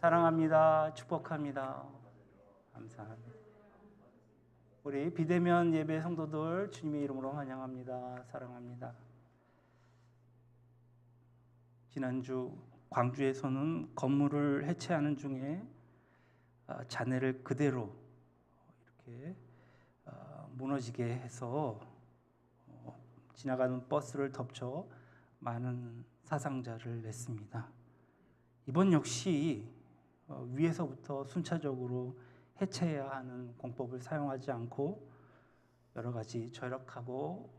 사랑합니다. 축복합니다. 감사합니다. 우리 비대면 예배 성도들 주님의 이름으로 환영합니다. 사랑합니다. 지난주 광주에서는 건물을 해체하는 중에 잔해를 그대로 이렇게 무너지게 해서 지나가는 버스를 덮쳐 많은 사상자를 냈습니다. 이번 역시 위에서부터 순차적으로 해체해야 하는 공법을 사용하지 않고 여러 가지 절약하고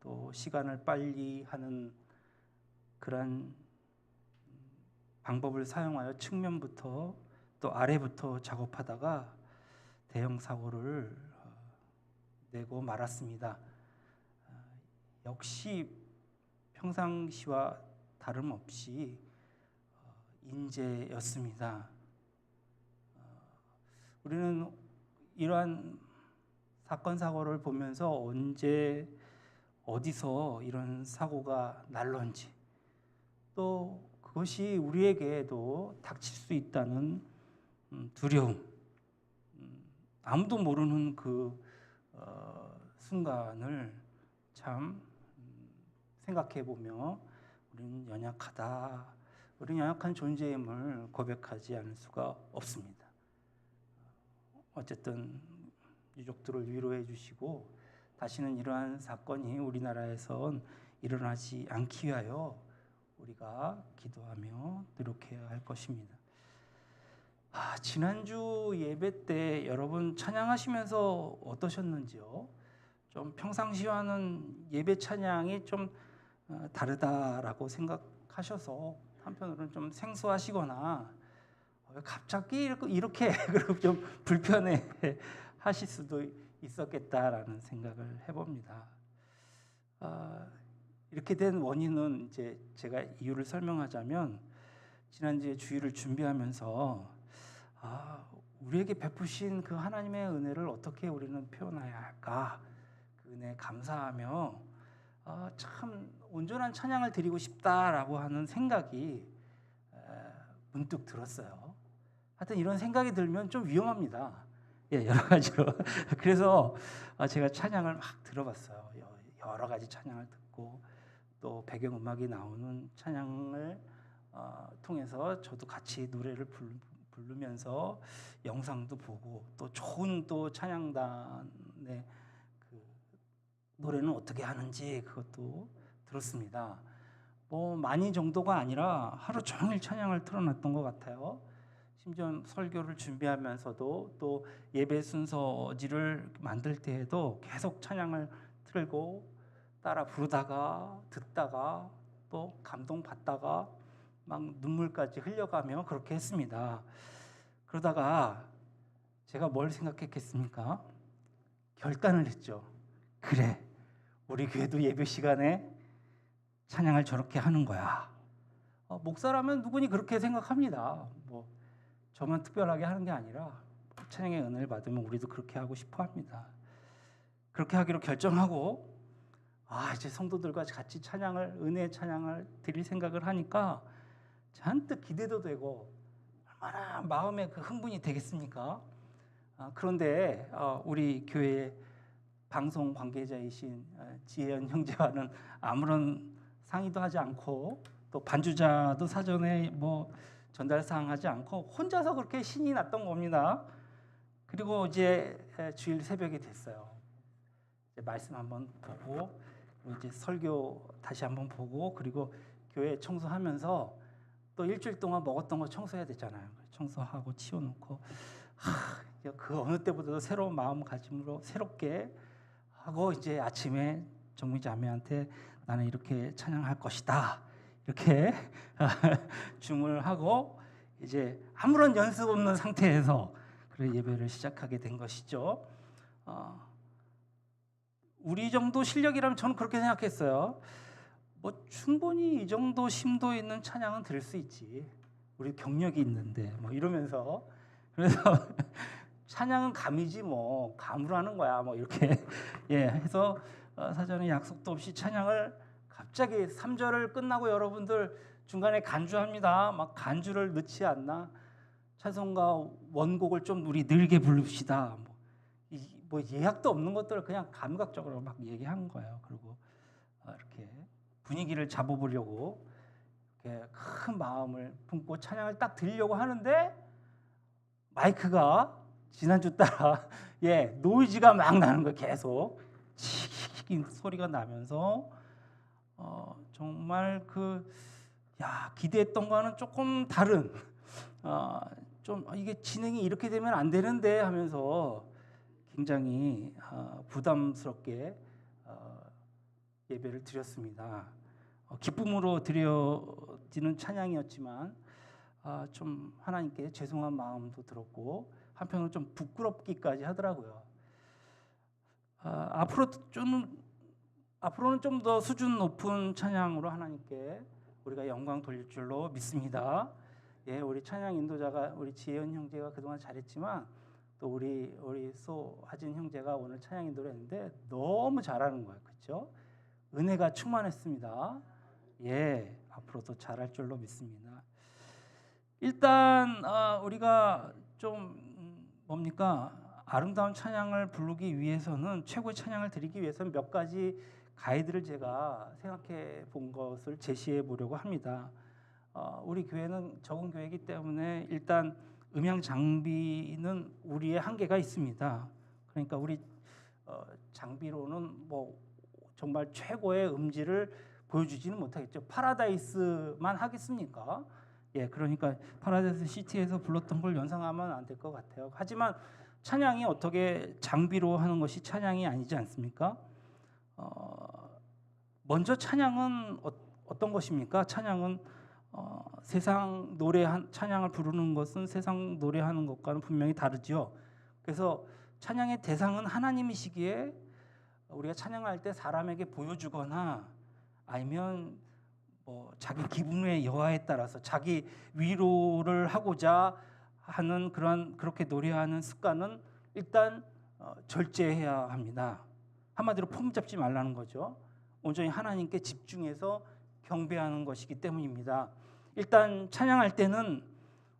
또 시간을 빨리 하는 그러한 방법을 사용하여 측면부터 또 아래부터 작업하다가 대형 사고를 내고 말았습니다. 역시 평상시와 다름없이 인재였습니다. 우리는 이러한 사건 사고를 보면서 언제 어디서 이런 사고가 날런지 또 그것이 우리에게도 닥칠 수 있다는 두려움, 아무도 모르는 그 순간을 참 생각해 보며 우리는 연약하다, 우리는 연약한 존재임을 고백하지 않을 수가 없습니다. 어쨌든 유족들을 위로해 주시고 다시는 이러한 사건이 우리나라에선 일어나지 않기 위하여 우리가 기도하며 노력해야 할 것입니다. 지난주 예배 때 여러분 찬양하시면서 어떠셨는지요? 좀 평상시와는 예배 찬양이 좀 다르다라고 생각하셔서 한편으로는 좀 생소하시거나 갑자기 이렇게 좀 불편해 하실 수도 있었겠다라는 생각을 해봅니다. 이렇게 된 원인은 이제 제가 이유를 설명하자면 지난주에 주일을 준비하면서 우리에게 베푸신 그 하나님의 은혜를 어떻게 우리는 표현해야 할까? 그 은혜에 감사하며 참 온전한 찬양을 드리고 싶다라고 하는 생각이 문득 들었어요. 하여튼 이런 생각이 들면 좀 위험합니다. 여러 가지로. 그래서 제가 찬양을 막 들어봤어요. 여러 가지 찬양을 듣고 또 배경음악이 나오는 찬양을 통해서 저도 같이 노래를 부르면서 영상도 보고 또 좋은 또 찬양단의 그 노래는 어떻게 하는지 그것도 들었습니다. 많이 정도가 아니라 하루 종일 찬양을 틀어놨던 것 같아요. 심지어 설교를 준비하면서도 또 예배 순서지를 만들 때에도 계속 찬양을 틀고 따라 부르다가 듣다가 또 감동받다가 막 눈물까지 흘려가며 그렇게 했습니다. 그러다가 제가 뭘 생각했겠습니까? 결단을 했죠. 그래, 우리 교회도 예배 시간에 찬양을 저렇게 하는 거야. 목사라면 누구니 그렇게 생각합니다. 저만 특별하게 하는 게 아니라 찬양의 은혜를 받으면 우리도 그렇게 하고 싶어 합니다. 그렇게 하기로 결정하고 이제 성도들과 같이 은혜의 찬양을 드릴 생각을 하니까 잔뜩 기대도 되고 얼마나 마음에 그 흥분이 되겠습니까? 그런데 우리 교회 방송 관계자이신 지혜연 형제와는 아무런 상의도 하지 않고 또 반주자도 사전에 전달사항 하지 않고 혼자서 그렇게 신이 났던 겁니다. 그리고 이제 주일 새벽이 됐어요. 이제 말씀 한번 보고 이제 설교 다시 한번 보고 그리고 교회 청소하면서 또 일주일 동안 먹었던 거 청소해야 되잖아요. 청소하고 치워놓고 그 어느 때보다도 새로운 마음가짐으로 새롭게 하고 이제 아침에 정미 자매한테 나는 이렇게 찬양할 것이다. 이렇게 주문을 하고 이제 아무런 연습 없는 상태에서 그 예배를 시작하게 된 것이죠. 우리 정도 실력이라면 저는 그렇게 생각했어요. 충분히 이 정도 심도 있는 찬양은 들을 수 있지. 우리 경력이 있는데 이러면서 그래서 찬양은 감이지 감으로 하는 거야 이렇게 해서 사전에 약속도 없이 찬양을 갑자기 3절을 끝나고 여러분들 중간에 간주합니다. 막 간주를 넣지 않나 찬송가 원곡을 좀 우리 늘게 부릅시다. 뭐 예약도 없는 것들을 그냥 감각적으로 막 얘기한 거예요. 그리고 이렇게 분위기를 잡아보려고 이렇게 큰 마음을 품고 찬양을 딱 드리려고 하는데 마이크가 지난주 따라 노이즈가 막 나는 거예요. 계속 치익 소리가 나면서 정말 기대했던 거는 조금 다른 좀 이게 진행이 이렇게 되면 안 되는데 하면서 굉장히 부담스럽게 예배를 드렸습니다. 기쁨으로 드려지는 찬양이었지만 좀 하나님께 죄송한 마음도 들었고 한편으로 좀 부끄럽기까지 하더라고요. 앞으로는 좀 더 수준 높은 찬양으로 하나님께 우리가 영광 돌릴 줄로 믿습니다. 우리 찬양 인도자가 우리 지혜은 형제가 그동안 잘했지만 또 우리 소하진 형제가 오늘 찬양 인도를 했는데 너무 잘하는 거예요. 그렇죠? 은혜가 충만했습니다. 앞으로도 잘할 줄로 믿습니다. 일단 우리가 좀 아름다운 찬양을 부르기 위해서는 최고의 찬양을 드리기 위해서는 몇 가지 가이드를 제가 생각해 본 것을 제시해 보려고 합니다. 우리 교회는 적은 교회이기 때문에 일단 음향 장비는 우리의 한계가 있습니다. 그러니까 우리 장비로는 뭐 정말 최고의 음질을 보여주지는 못하겠죠. 파라다이스만 하겠습니까? 그러니까 파라다이스 시티에서 불렀던 걸 연상하면 안 될 것 같아요. 하지만 찬양이 어떻게 장비로 하는 것이 찬양이 아니지 않습니까? 먼저 찬양은 어떤 것입니까? 찬양은 세상 찬양을 부르는 것은 세상 노래하는 것과는 분명히 다르죠. 그래서 찬양의 대상은 하나님이시기에 우리가 찬양할 때 사람에게 보여주거나 아니면 뭐 자기 기분의 여하에 따라서 자기 위로를 하고자 하는 그렇게 노래하는 습관은 일단 절제해야 합니다. 한마디로 폼 잡지 말라는 거죠. 온전히 하나님께 집중해서 경배하는 것이기 때문입니다. 일단 찬양할 때는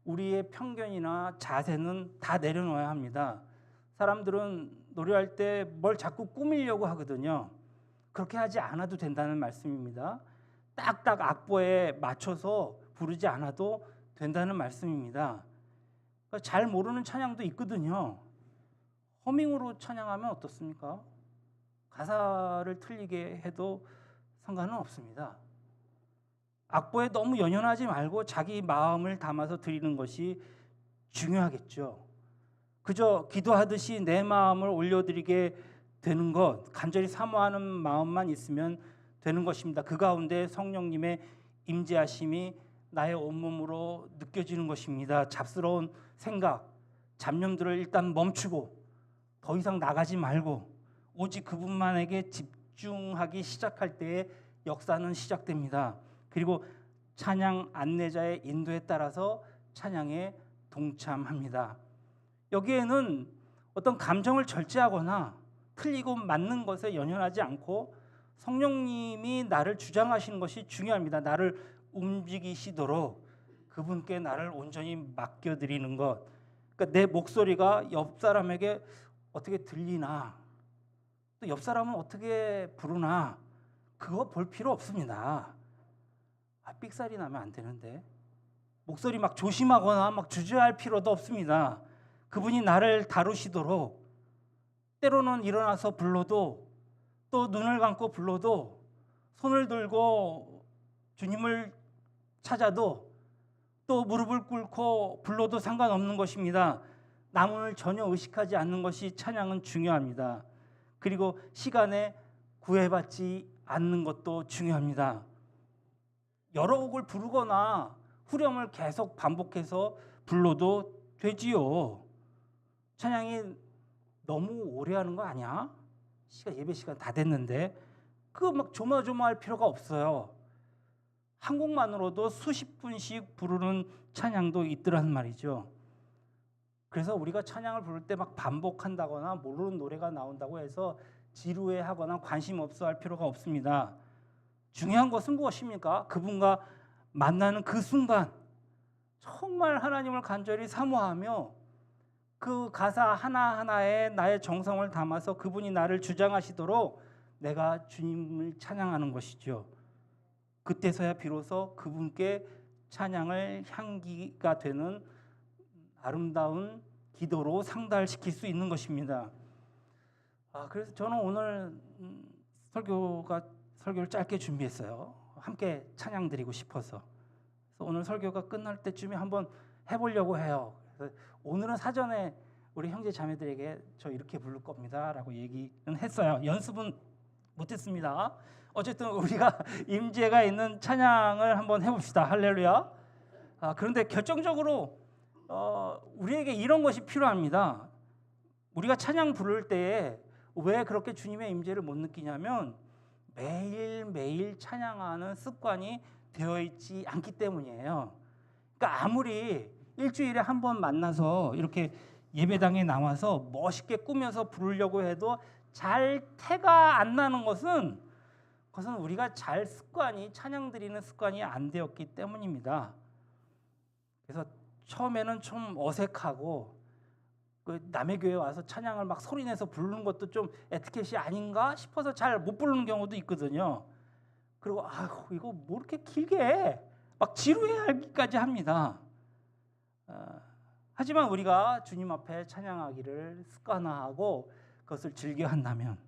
우리의 편견이나 자세는 다 내려놓아야 합니다. 사람들은 노래할 때 뭘 자꾸 꾸미려고 하거든요. 그렇게 하지 않아도 된다는 말씀입니다. 딱딱 악보에 맞춰서 부르지 않아도 된다는 말씀입니다. 잘 모르는 찬양도 있거든요. 허밍으로 찬양하면 어떻습니까? 가사를 틀리게 해도 상관은 없습니다. 악보에 너무 연연하지 말고 자기 마음을 담아서 드리는 것이 중요하겠죠. 그저 기도하듯이 내 마음을 올려드리게 되는 것, 간절히 사모하는 마음만 있으면 되는 것입니다. 그 가운데 성령님의 임재하심이 나의 온몸으로 느껴지는 것입니다. 잡스러운 생각, 잡념들을 일단 멈추고 더 이상 나가지 말고 오직 그분만에게 집중하기 시작할 때에 역사는 시작됩니다. 그리고 찬양 안내자의 인도에 따라서 찬양에 동참합니다. 여기에는 어떤 감정을 절제하거나 틀리고 맞는 것에 연연하지 않고 성령님이 나를 주장하시는 것이 중요합니다. 나를 움직이시도록 그분께 나를 온전히 맡겨드리는 것. 그러니까 내 목소리가 옆 사람에게 어떻게 들리나, 또 옆 사람은 어떻게 부르나, 그거 볼 필요 없습니다. 삑살이 나면 안 되는데 목소리 막 조심하거나 막 주저할 필요도 없습니다. 그분이 나를 다루시도록 때로는 일어나서 불러도 또 눈을 감고 불러도 손을 들고 주님을 찾아도 또 무릎을 꿇고 불러도 상관없는 것입니다. 남을 전혀 의식하지 않는 것이 찬양은 중요합니다. 그리고 시간에 구애받지 않는 것도 중요합니다. 여러 곡을 부르거나 후렴을 계속 반복해서 불러도 되지요. 찬양이 너무 오래 하는 거 아니야? 예배 시간 다 됐는데 그거 막 조마조마할 필요가 없어요. 한 곡만으로도 수십 분씩 부르는 찬양도 있더란 말이죠. 그래서 우리가 찬양을 부를 때 막 반복한다거나 모르는 노래가 나온다고 해서 지루해하거나 관심 없어 할 필요가 없습니다. 중요한 것은 무엇입니까? 그분과 만나는 그 순간 정말 하나님을 간절히 사모하며 그 가사 하나하나에 나의 정성을 담아서 그분이 나를 주장하시도록 내가 주님을 찬양하는 것이죠. 그때서야 비로소 그분께 찬양을 향기가 되는 아름다운 기도로 상달시킬 수 있는 것입니다. 그래서 저는 오늘 설교를 짧게 준비했어요. 함께 찬양 드리고 싶어서. 그래서 오늘 설교가 끝날 때쯤에 한번 해보려고 해요. 그래서 오늘은 사전에 우리 형제 자매들에게 저 이렇게 부를 겁니다 라고 얘기는 했어요. 연습은 못했습니다. 어쨌든 우리가 임재가 있는 찬양을 한번 해봅시다. 할렐루야. 그런데 결정적으로 우리에게 이런 것이 필요합니다. 우리가 찬양 부를 때에 왜 그렇게 주님의 임재를 못 느끼냐면 매일매일 찬양하는 습관이 되어 있지 않기 때문이에요. 그러니까 아무리 일주일에 한 번 만나서 이렇게 예배당에 나와서 멋있게 꾸며서 부르려고 해도 잘 태가 안 나는 것은 그것은 우리가 찬양 드리는 습관이 안 되었기 때문입니다. 그래서 처음에는 좀 어색하고 남의 교회 와서 찬양을 막 소리내서 부르는 것도 좀 에티켓이 아닌가 싶어서 잘 못 부르는 경우도 있거든요. 그리고 이거 뭐 이렇게 길게 해? 막 지루해하기까지 합니다. 하지만 우리가 주님 앞에 찬양하기를 습관화하고 그것을 즐겨 한다면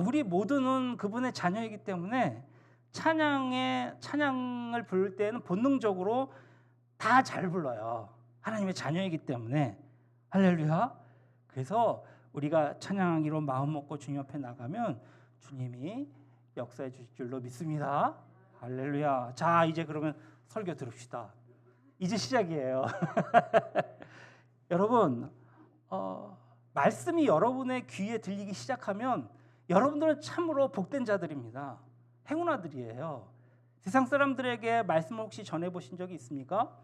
우리 모두는 그분의 자녀이기 때문에 찬양을 부를 때는 본능적으로 다 잘 불러요. 하나님의 자녀이기 때문에. 할렐루야. 그래서 우리가 찬양하기로 마음 먹고 주님 앞에 나가면 주님이 역사해 주실 줄로 믿습니다. 할렐루야. 자, 이제 그러면 설교 들읍시다. 이제 시작이에요. 여러분, 말씀이 여러분의 귀에 들리기 시작하면 여러분들은 참으로 복된 자들입니다. 행운아들이에요. 세상 사람들에게 말씀을 혹시 전해보신 적이 있습니까?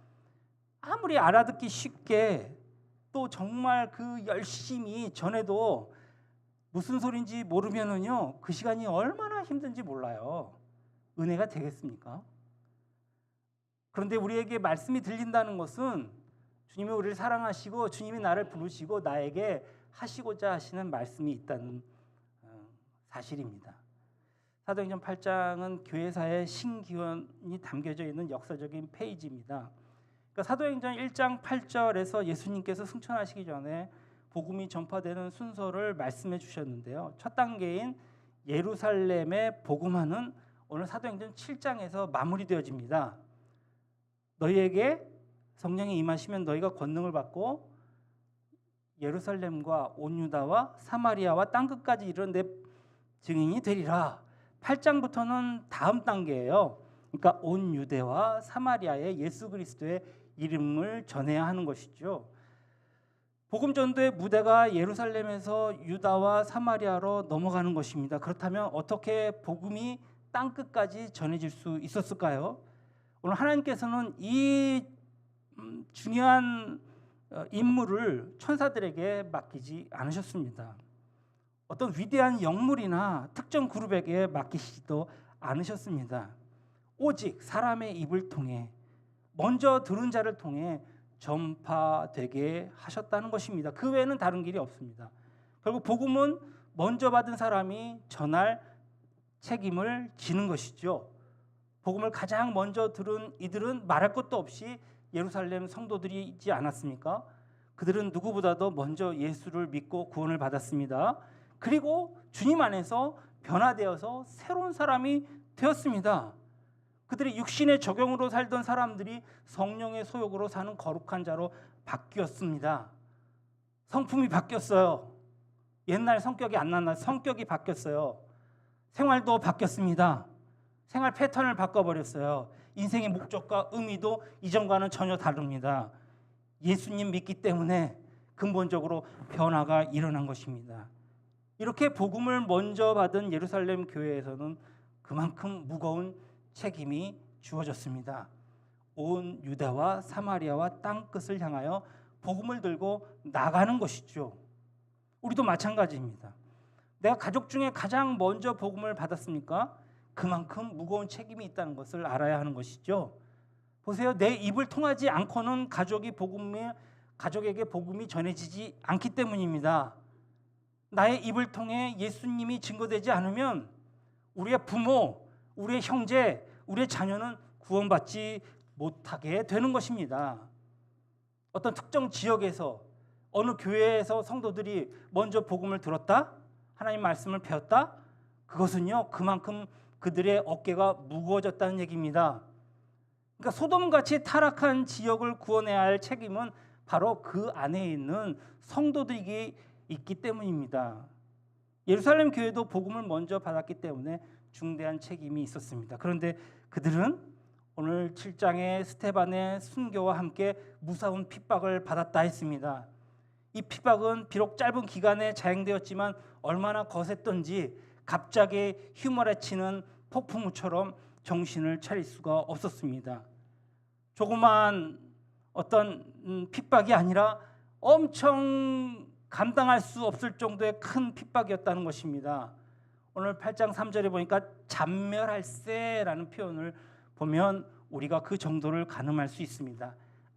아무리 알아듣기 쉽게 또 정말 그 열심히 전해도 무슨 소린지 모르면은요 그 시간이 얼마나 힘든지 몰라요. 은혜가 되겠습니까? 그런데 우리에게 말씀이 들린다는 것은 주님이 우리를 사랑하시고 주님이 나를 부르시고 나에게 하시고자 하시는 말씀이 있다는 사실입니다. 사도행전 8장은 교회사의 신기원이 담겨져 있는 역사적인 페이지입니다. 그러니까 사도행전 1장 8절에서 예수님께서 승천하시기 전에 복음이 전파되는 순서를 말씀해 주셨는데요. 첫 단계인 예루살렘에 복음하는 오늘 사도행전 7장에서 마무리되어집니다. 너희에게 성령이 임하시면 너희가 권능을 받고 예루살렘과 온 유다와 사마리아와 땅끝까지 이르는 내 증인이 되리라. 8장부터는 다음 단계예요. 그러니까 온 유대와 사마리아에 예수 그리스도의 이름을 전해야 하는 것이죠. 복음 전도의 무대가 예루살렘에서 유다와 사마리아로 넘어가는 것입니다. 그렇다면 어떻게 복음이 땅끝까지 전해질 수 있었을까요? 오늘 하나님께서는 이 중요한 임무를 천사들에게 맡기지 않으셨습니다. 어떤 위대한 영물이나 특정 그룹에게 맡기시지도 않으셨습니다. 오직 사람의 입을 통해 먼저 들은 자를 통해 전파되게 하셨다는 것입니다. 그 외에는 다른 길이 없습니다. 결국 복음은 먼저 받은 사람이 전할 책임을 지는 것이죠. 복음을 가장 먼저 들은 이들은 말할 것도 없이 예루살렘 성도들이지 않았습니까? 그들은 누구보다도 먼저 예수를 믿고 구원을 받았습니다. 그리고 주님 안에서 변화되어서 새로운 사람이 되었습니다. 그들이 육신의 적용으로 살던 사람들이 성령의 소욕으로 사는 거룩한 자로 바뀌었습니다. 성품이 바뀌었어요. 옛날 성격이 안 나나 성격이 바뀌었어요. 생활도 바뀌었습니다. 생활 패턴을 바꿔버렸어요. 인생의 목적과 의미도 이전과는 전혀 다릅니다. 예수님 믿기 때문에 근본적으로 변화가 일어난 것입니다. 이렇게 복음을 먼저 받은 예루살렘 교회에서는 그만큼 무거운 책임이 주어졌습니다. 온 유다와 사마리아와 땅끝을 향하여 복음을 들고 나가는 것이죠. 우리도 마찬가지입니다. 내가 가족 중에 가장 먼저 복음을 받았습니까? 그만큼 무거운 책임이 있다는 것을 알아야 하는 것이죠. 보세요. 내 입을 통하지 않고는 가족에게 복음이 전해지지 않기 때문입니다. 나의 입을 통해 예수님이 증거되지 않으면 우리의 부모, 우리의 형제, 우리의 자녀는 구원받지 못하게 되는 것입니다. 어떤 특정 지역에서 어느 교회에서 성도들이 먼저 복음을 들었다? 하나님 말씀을 배웠다? 그것은요, 그만큼 그들의 어깨가 무거워졌다는 얘기입니다. 그러니까 소돔같이 타락한 지역을 구원해야 할 책임은 바로 그 안에 있는 성도들에게 있기 때문입니다. 예루살렘 교회도 복음을 먼저 받았기 때문에 중대한 책임이 있었습니다. 그런데 그들은 오늘 7장의 스데반의 순교와 함께 무서운 핍박을 받았다 했습니다. 이 핍박은 비록 짧은 기간에 자행되었지만 얼마나 거셌던지 갑자기 휘몰아치는 폭풍우처럼 정신을 차릴 수가 없었습니다. 조그만 어떤 핍박이 아니라 엄청 감당할 수 없을 정도의 큰 핍박이었다는 것입니다. 오늘 8장 3절에 보니까 잔멸할세라는 표현을 보면 우리가 그 정도를 가늠할 수 있습니다.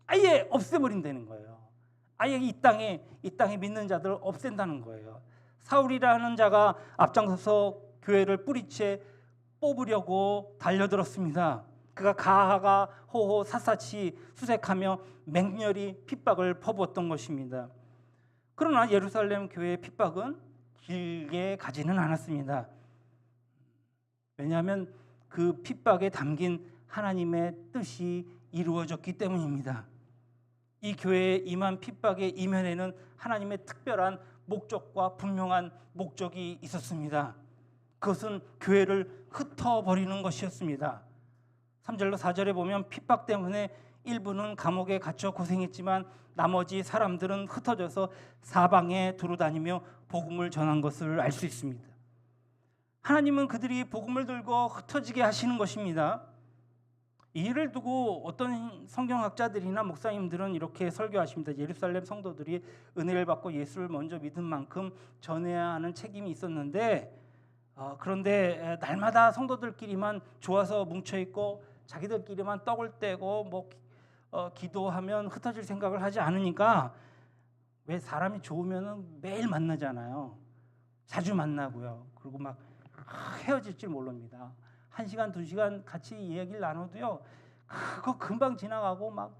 아예 없애버린다는 거예요. 아예 이 땅에 믿는 자들을 없앤다는 거예요. 사울이라는 자가 앞장서서 교회를 뿌리채 뽑으려고 달려들었습니다. 그가 가하가 호호 샅샅이 수색하며 맹렬히 핍박을 퍼부었던 것입니다. 그러나 예루살렘 교회의 핍박은 길게 가지는 않았습니다. 왜냐하면 그 핍박에 담긴 하나님의 뜻이 이루어졌기 때문입니다. 이 교회에 임한 핍박의 이면에는 하나님의 특별한 목적과 분명한 목적이 있었습니다. 그것은 교회를 흩어버리는 것이었습니다. 3절로 4절에 보면 핍박 때문에 일부는 감옥에 갇혀 고생했지만 나머지 사람들은 흩어져서 사방에 두루다니며 복음을 전한 것을 알 수 있습니다. 하나님은 그들이 복음을 들고 흩어지게 하시는 것입니다. 이 일을 두고 어떤 성경학자들이나 목사님들은 이렇게 설교하십니다. 예루살렘 성도들이 은혜를 받고 예수를 먼저 믿은 만큼 전해야 하는 책임이 있었는데 그런데 날마다 성도들끼리만 좋아서 뭉쳐있고 자기들끼리만 떡을 떼고 기도하면 흩어질 생각을 하지 않으니까 왜 사람이 좋으면 매일 만나잖아요. 자주 만나고요. 그리고 막 헤어질 줄 모릅니다. 1시간, 2시간 같이 이야기를 나눠도요. 그거 금방 지나가고 막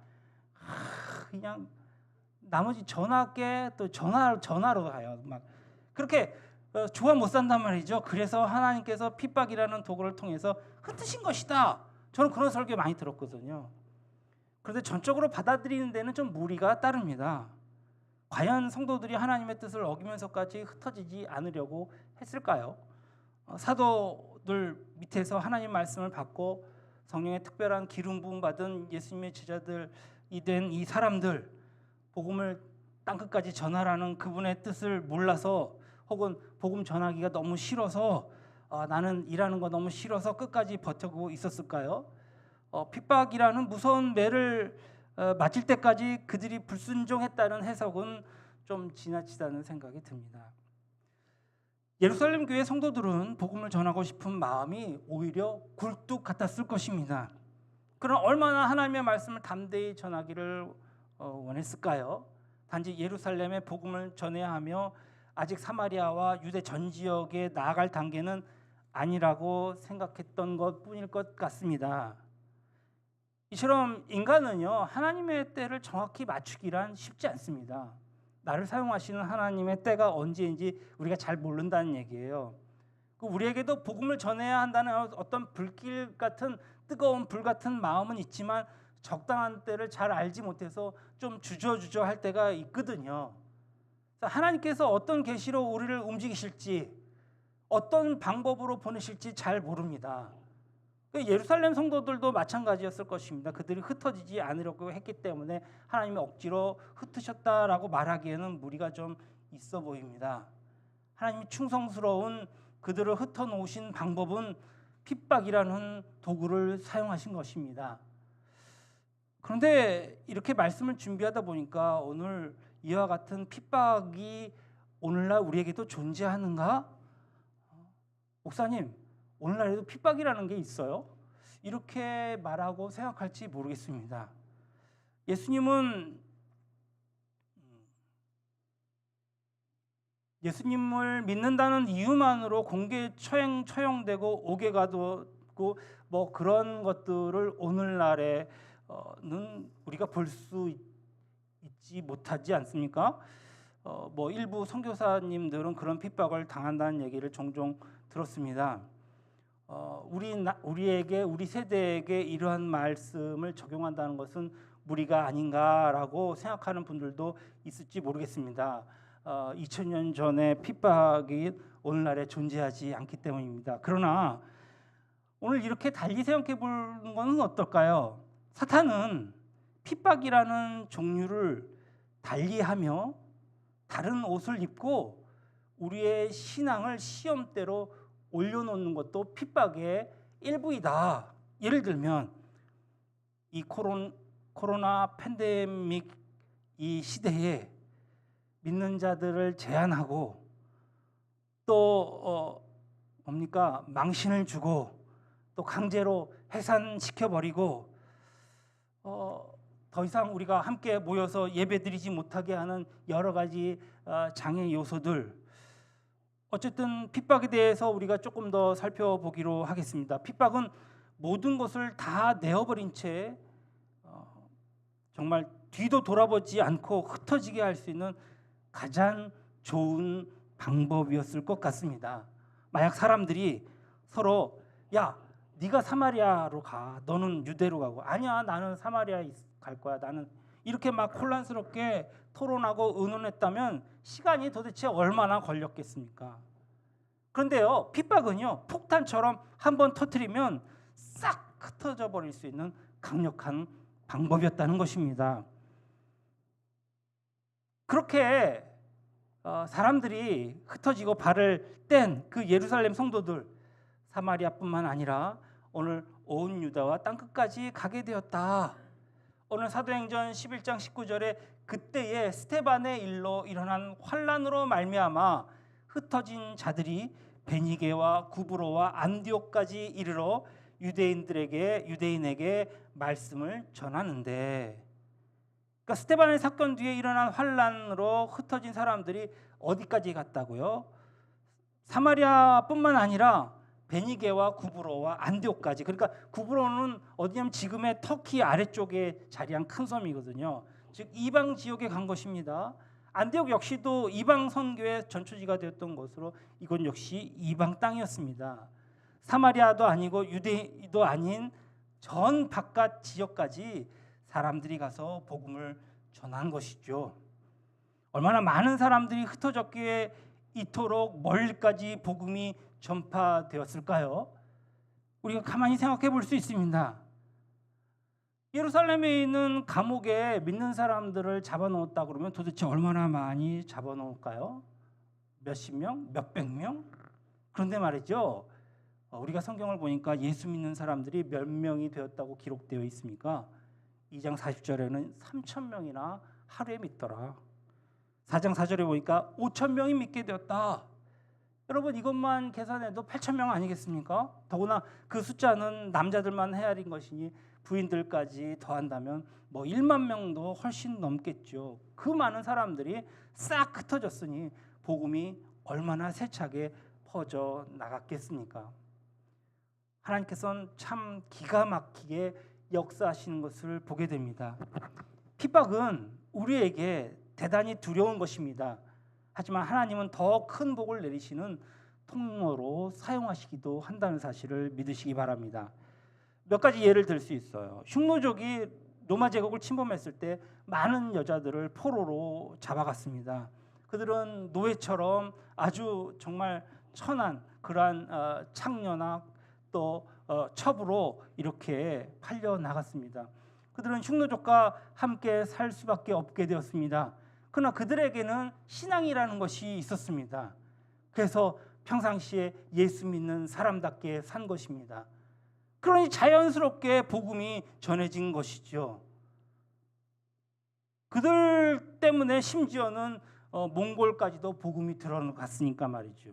그냥 나머지 전화께 또 전화로 가요. 막 그렇게 좋아 못 산단 말이죠. 그래서 하나님께서 핍박이라는 도구를 통해서 흩으신 것이다. 저는 그런 설교 많이 들었거든요. 그런데 전적으로 받아들이는 데는 좀 무리가 따릅니다. 과연 성도들이 하나님의 뜻을 어기면서까지 흩어지지 않으려고 했을까요? 사도들 밑에서 하나님 말씀을 받고 성령의 특별한 기름 부음 받은 예수님의 제자들이 된 이 사람들, 복음을 땅끝까지 전하라는 그분의 뜻을 몰라서 혹은 복음 전하기가 너무 싫어서 나는 일하는 거 너무 싫어서 끝까지 버티고 있었을까요? 핍박이라는 무서운 매를 맞을 때까지 그들이 불순종했다는 해석은 좀 지나치다는 생각이 듭니다. 예루살렘 교회 성도들은 복음을 전하고 싶은 마음이 오히려 굴뚝 같았을 것입니다. 그러나 얼마나 하나님의 말씀을 담대히 전하기를 원했을까요? 단지 예루살렘에 복음을 전해야 하며 아직 사마리아와 유대 전 지역에 나아갈 단계는 아니라고 생각했던 것뿐일 것 같습니다. 이처럼 인간은요, 하나님의 때를 정확히 맞추기란 쉽지 않습니다. 나를 사용하시는 하나님의 때가 언제인지 우리가 잘 모른다는 얘기예요. 우리에게도 복음을 전해야 한다는 어떤 불길 같은 뜨거운 불 같은 마음은 있지만 적당한 때를 잘 알지 못해서 좀 주저할 때가 있거든요. 하나님께서 어떤 계시로 우리를 움직이실지 어떤 방법으로 보내실지 잘 모릅니다. 예루살렘 성도들도 마찬가지였을 것입니다. 그들이 흩어지지 않으려고 했기 때문에 하나님이 억지로 흩으셨다라고 말하기에는 무리가 좀 있어 보입니다. 하나님이 충성스러운 그들을 흩어놓으신 방법은 핍박이라는 도구를 사용하신 것입니다. 그런데 이렇게 말씀을 준비하다 보니까 오늘 이와 같은 핍박이 오늘날 우리에게도 존재하는가? 목사님, 오늘날에도 핍박이라는 게 있어요? 이렇게 말하고 생각할지 모르겠습니다. 예수님은 예수님을 믿는다는 이유만으로 공개 처형되고 옥에 가두고 뭐 그런 것들을 오늘날에는 우리가 볼 수 있지 못하지 않습니까? 뭐 일부 선교사님들은 그런 핍박을 당한다는 얘기를 종종 들었습니다. 우리 세대에게 이러한 말씀을 적용한다는 것은 무리가 아닌가라고 생각하는 분들도 있을지 모르겠습니다. 2000년 전에 핍박이 오늘날에 존재하지 않기 때문입니다. 그러나 오늘 이렇게 달리 생각해 보는 것은 어떨까요? 사탄은 핍박이라는 종류를 달리하며 다른 옷을 입고 우리의 신앙을 시험대로 올려놓는 것도 핍박의 일부이다. 예를 들면 이 코로나 팬데믹 이 시대에 믿는 자들을 제한하고 또 망신을 주고 또 강제로 해산시켜버리고 더 이상 우리가 함께 모여서 예배드리지 못하게 하는 여러 가지 장애 요소들, 어쨌든 핍박에 대해서 우리가 조금 더 살펴보기로 하겠습니다. 핍박은 모든 것을 다 내어버린 채 정말 뒤도 돌아보지 않고 흩어지게 할 수 있는 가장 좋은 방법이었을 것 같습니다. 만약 사람들이 서로 야, 네가 사마리아로 가, 너는 유대로 가고, 아니야, 나는 사마리아에 갈 거야, 나는, 이렇게 막 혼란스럽게 토론하고 의논했다면 시간이 도대체 얼마나 걸렸겠습니까? 그런데요, 핍박은요, 폭탄처럼 한번 터뜨리면 싹 흩어져 버릴 수 있는 강력한 방법이었다는 것입니다. 그렇게 사람들이 흩어지고 발을 뗀 그 예루살렘 성도들, 사마리아뿐만 아니라 오늘 온 유다와 땅끝까지 가게 되었다. 오늘 사도행전 11장 19절에 그때의 스데반의 일로 일어난 환란으로 말미암아 흩어진 자들이 베니게와 구브로와 안디옥까지 이르러 유대인에게 말씀을 전하는데, 그러니까 스데반의 사건 뒤에 일어난 환란으로 흩어진 사람들이 어디까지 갔다고요? 사마리아뿐만 아니라 베니게와 구브로와 안디옥까지. 그러니까 구브로는 어디냐면 지금의 터키 아래쪽에 자리한 큰 섬이거든요. 즉 이방 지역에 간 것입니다. 안디옥 역시도 이방 선교의 전초지가 되었던 것으로 이건 역시 이방 땅이었습니다. 사마리아도 아니고 유대도 아닌 전 바깥 지역까지 사람들이 가서 복음을 전한 것이죠. 얼마나 많은 사람들이 흩어졌기에 이토록 멀리까지 복음이 전파되었을까요? 우리가 가만히 생각해 볼 수 있습니다. 예루살렘에 있는 감옥에 믿는 사람들을 잡아놓았다 그러면 도대체 얼마나 많이 잡아놓을까요? 몇십 명? 몇백 명? 그런데 말이죠, 우리가 성경을 보니까 예수 믿는 사람들이 몇 명이 되었다고 기록되어 있습니까? 2장 40절에는 3,000명이나 하루에 믿더라. 4장 4절에 보니까 5,000명이 믿게 되었다. 여러분, 이것만 계산해도 8,000명 아니겠습니까? 더구나 그 숫자는 남자들만 헤아린 것이니 부인들까지 더한다면 뭐 1만 명도 훨씬 넘겠죠. 그 많은 사람들이 싹 흩어졌으니 복음이 얼마나 세차게 퍼져 나갔겠습니까? 하나님께서는 참 기가 막히게 역사하시는 것을 보게 됩니다. 핍박은 우리에게 대단히 두려운 것입니다. 하지만 하나님은 더 큰 복을 내리시는 통로로 사용하시기도 한다는 사실을 믿으시기 바랍니다. 몇 가지 예를 들 수 있어요. 흉노족이 로마 제국을 침범했을 때 많은 여자들을 포로로 잡아갔습니다. 그들은 노예처럼 아주 정말 천한 그러한 창녀나 또 첩으로 이렇게 팔려 나갔습니다. 그들은 흉노족과 함께 살 수밖에 없게 되었습니다. 그러나 그들에게는 신앙이라는 것이 있었습니다. 그래서 평상시에 예수 믿는 사람답게 산 것입니다. 그러니 자연스럽게 복음이 전해진 것이죠. 그들 때문에 심지어는 몽골까지도 복음이 들어갔으니까 말이죠.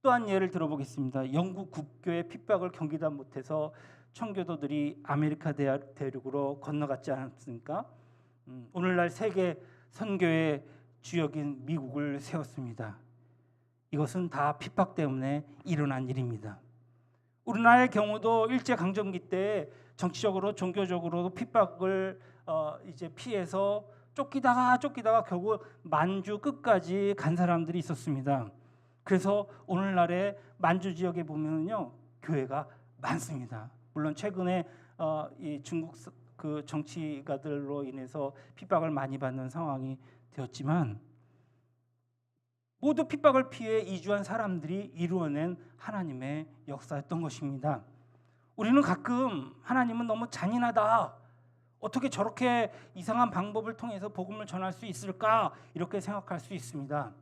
또 한 예를 들어보겠습니다. 영국 국교의 핍박을 견디다 못해서 청교도들이 아메리카 대륙으로 건너갔지 않았습니까? 오늘날 세계 선교의 주역인 미국을 세웠습니다. 이것은 다 핍박 때문에 일어난 일입니다. 우리나라의 경우도 일제강점기 때 정치적으로 종교적으로도 핍박을 이제 피해서 쫓기다가 결국 만주 끝까지 간 사람들이 있었습니다. 그래서 오늘날의 만주 지역에 보면요 교회가 많습니다. 물론 최근에 이 중국 그 정치가들로 인해서 핍박을 많이 받는 상황이 되었지만 모두 핍박을 피해 이주한 사람들이 이루어낸 하나님의 역사였던 것입니다. 우리는 가끔 하나님은 너무 잔인하다, 어떻게 저렇게 이상한 방법을 통해서 복음을 전할 수 있을까 이렇게 생각할 수 있습니다.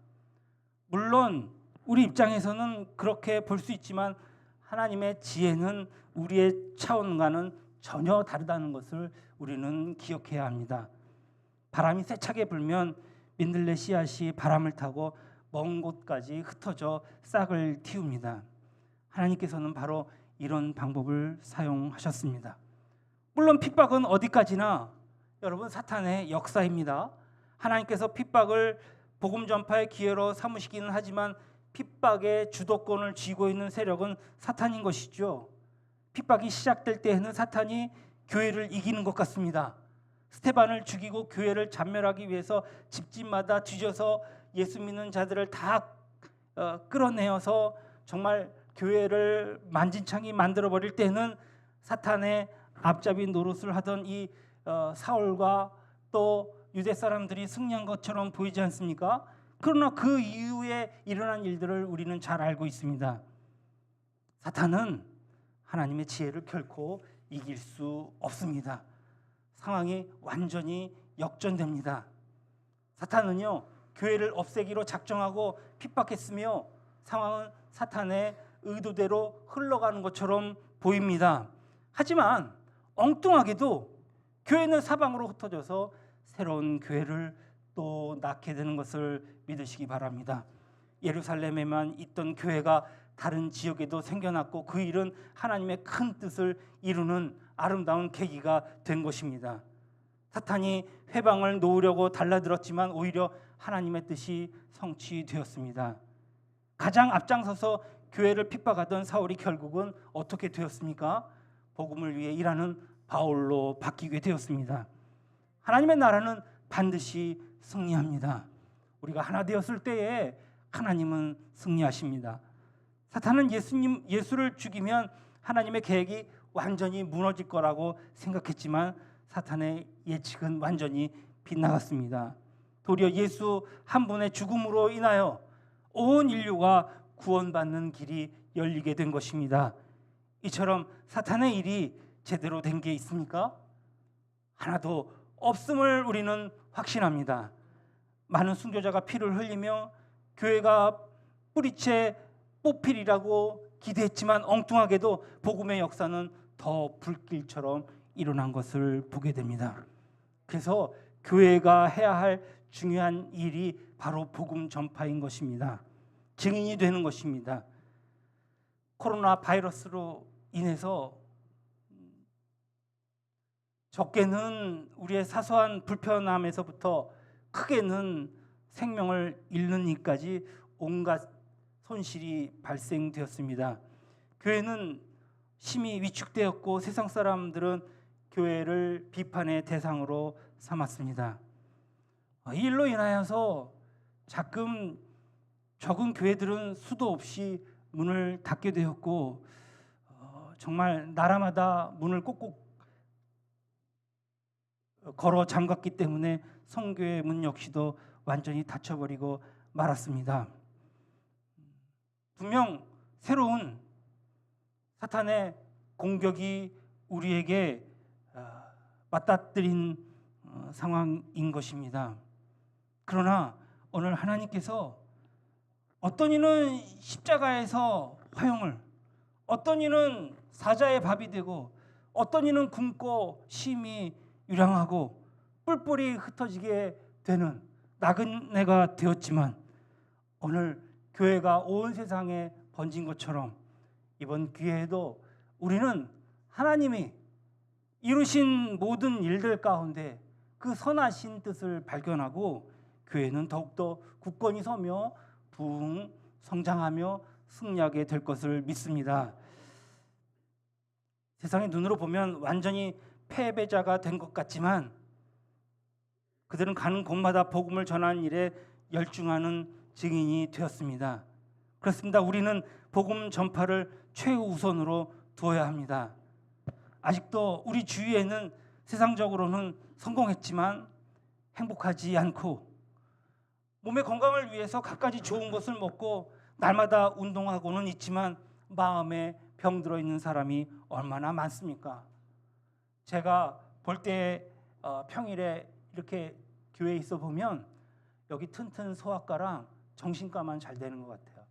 물론 우리 입장에서는 그렇게 볼 수 있지만 하나님의 지혜는 우리의 차원과는 전혀 다르다는 것을 우리는 기억해야 합니다. 바람이 세차게 불면 민들레 씨앗이 바람을 타고 먼 곳까지 흩어져 싹을 틔웁니다. 하나님께서는 바로 이런 방법을 사용하셨습니다. 물론 핍박은 어디까지나 여러분 사탄의 역사입니다. 하나님께서 핍박을 복음 전파의 기회로 삼으시기는 하지만 핍박의 주도권을 쥐고 있는 세력은 사탄인 것이죠. 핍박이 시작될 때에는 사탄이 교회를 이기는 것 같습니다. 스테반을 죽이고 교회를 잔멸하기 위해서 집집마다 뒤져서 예수 믿는 자들을 다 끌어내어서 정말 교회를 만진창이 만들어버릴 때는 사탄의 앞잡이 노릇을 하던 이 사울과 또 유대 사람들이 승리한 것처럼 보이지 않습니까? 그러나 그 이후에 일어난 일들을 우리는 잘 알고 있습니다. 사탄은 하나님의 지혜를 결코 이길 수 없습니다. 상황이 완전히 역전됩니다. 사탄은요 교회를 없애기로 작정하고 핍박했으며 상황은 사탄의 의도대로 흘러가는 것처럼 보입니다. 하지만 엉뚱하게도 교회는 사방으로 흩어져서 새로운 교회를 또 낳게 되는 것을 믿으시기 바랍니다. 예루살렘에만 있던 교회가 다른 지역에도 생겨났고 그 일은 하나님의 큰 뜻을 이루는 아름다운 계기가 된 것입니다. 사탄이 회방을 놓으려고 달라들었지만 오히려 하나님의 뜻이 성취되었습니다. 가장 앞장서서 교회를 핍박하던 사울이 결국은 어떻게 되었습니까? 복음을 위해 일하는 바울로 바뀌게 되었습니다. 하나님의 나라는 반드시 승리합니다. 우리가 하나 되었을 때에 하나님은 승리하십니다. 사탄은 예수를 죽이면 하나님의 계획이 완전히 무너질 거라고 생각했지만 사탄의 예측은 완전히 빗나갔습니다. 도리어 예수 한 분의 죽음으로 인하여 온 인류가 구원받는 길이 열리게 된 것입니다. 이처럼 사탄의 일이 제대로 된 게 있습니까? 하나도 없음을 우리는 확신합니다. 많은 순교자가 피를 흘리며 교회가 뿌리채 뽑히리라고 기대했지만 엉뚱하게도 복음의 역사는 더 불길처럼 일어난 것을 보게 됩니다. 그래서 교회가 해야 할 중요한 일이 바로 복음 전파인 것입니다. 증인이 되는 것입니다. 코로나 바이러스로 인해서 적게는 우리의 사소한 불편함에서부터 크게는 생명을 잃는 일까지 온갖 손실이 발생되었습니다. 교회는 심히 위축되었고 세상 사람들은 교회를 비판의 대상으로 삼았습니다. 이 일로 인하여서 자금 적은 교회들은 수도 없이 문을 닫게 되었고 정말 나라마다 문을 꼭꼭 걸어 잠갔기 때문에 선교의 문 역시도 완전히 닫혀버리고 말았습니다. 분명 새로운 사탄의 공격이 우리에게 맞닥뜨린 상황인 것입니다. 그러나 오늘 하나님께서 어떤 이는 십자가에서 화형을, 어떤 이는 사자의 밥이 되고 어떤 이는 굶고 심히 유량하고 뿔뿔이 흩어지게 되는 나그네가 되었지만 오늘 교회가 온 세상에 번진 것처럼 이번 기회에도 우리는 하나님이 이루신 모든 일들 가운데 그 선하신 뜻을 발견하고 교회는 더욱더 굳건히 서며 부흥 성장하며 승리하게 될 것을 믿습니다. 세상의 눈으로 보면 완전히 패배자가 된 것 같지만 그들은 가는 곳마다 복음을 전하는 일에 열중하는 증인이 되었습니다. 그렇습니다. 우리는 복음 전파를 최우선으로 두어야 합니다. 아직도 우리 주위에는 세상적으로는 성공했지만 행복하지 않고 몸의 건강을 위해서 갖가지 좋은 것을 먹고 날마다 운동하고는 있지만 마음에 병들어 있는 사람이 얼마나 많습니까? 제가 볼 때 평일에 이렇게 교회에 있어 보면 여기 튼튼 소아과랑 정신과만 잘 되는 것 같아요.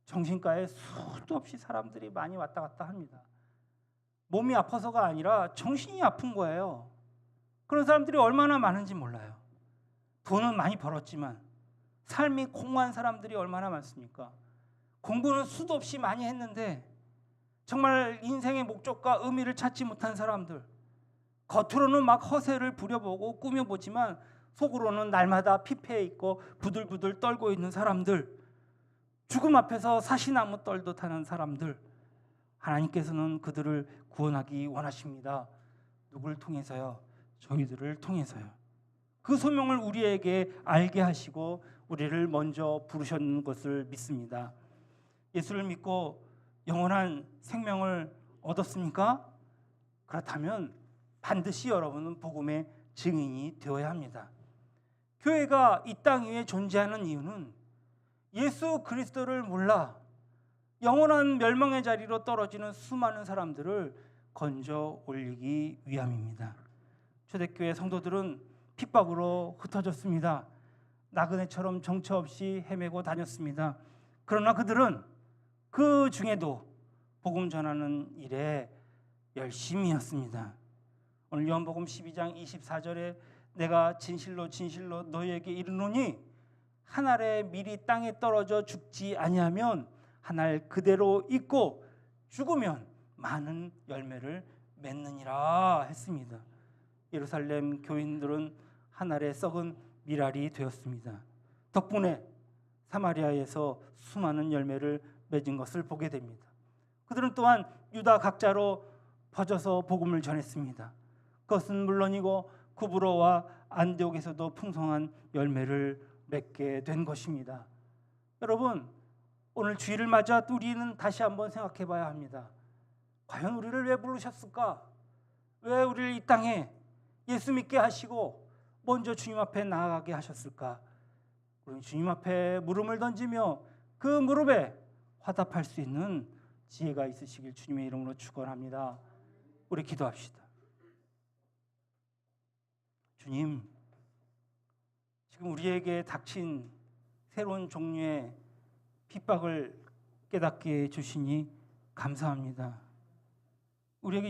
정신과에 수도 없이 사람들이 많이 왔다 갔다 합니다. 몸이 아파서가 아니라 정신이 아픈 거예요. 그런 사람들이 얼마나 많은지 몰라요. 돈은 많이 벌었지만 삶이 공허한 사람들이 얼마나 많습니까? 공부는 수도 없이 많이 했는데 정말 인생의 목적과 의미를 찾지 못한 사람들, 겉으로는 막 허세를 부려보고 꾸며보지만 속으로는 날마다 피폐해 있고 부들부들 떨고 있는 사람들, 죽음 앞에서 사시나무 떨듯 하는 사람들, 하나님께서는 그들을 구원하기 원하십니다. 누굴 통해서요? 저희들을 통해서요. 그 소명을 우리에게 알게 하시고 우리를 먼저 부르셨는 것을 믿습니다. 예수를 믿고 영원한 생명을 얻었습니까? 그렇다면 반드시 여러분은 복음의 증인이 되어야 합니다. 교회가 이 땅 위에 존재하는 이유는 예수 그리스도를 몰라 영원한 멸망의 자리로 떨어지는 수많은 사람들을 건져 올리기 위함입니다. 초대교회 성도들은 핍박으로 흩어졌습니다. 나그네처럼 정처 없이 헤매고 다녔습니다. 그러나 그들은 그 중에도 복음 전하는 일에 열심이었습니다. 오늘 요한복음 12장 24절에 내가 진실로 진실로 너희에게 이르노니 한 알의 밀이 땅에 떨어져 죽지 아니하면 한 알 그대로 있고 죽으면 많은 열매를 맺느니라 했습니다. 예루살렘 교인들은 한 알의 썩은 밀알이 되었습니다. 덕분에 사마리아에서 수많은 열매를 맺은 것을 보게 됩니다. 그들은 또한 유다 각자로 퍼져서 복음을 전했습니다. 그것은 물론이고 구브로와 안디옥에서도 풍성한 열매를 맺게 된 것입니다. 여러분, 오늘 주일을 맞아 우리는 다시 한번 생각해 봐야 합니다. 과연 우리를 왜 부르셨을까? 왜 우리를 이 땅에 예수 믿게 하시고 먼저 주님 앞에 나아가게 하셨을까? 우리 주님 앞에 물음을 던지며 그 무릎에 화답할 수 있는 지혜가 있으시길 주님의 이름으로 축원합니다. 우리 기도합시다. 주님, 지금 우리에게 닥친 새로운 종류의 핍박을 깨닫게 해주시니 감사합니다. 우리에게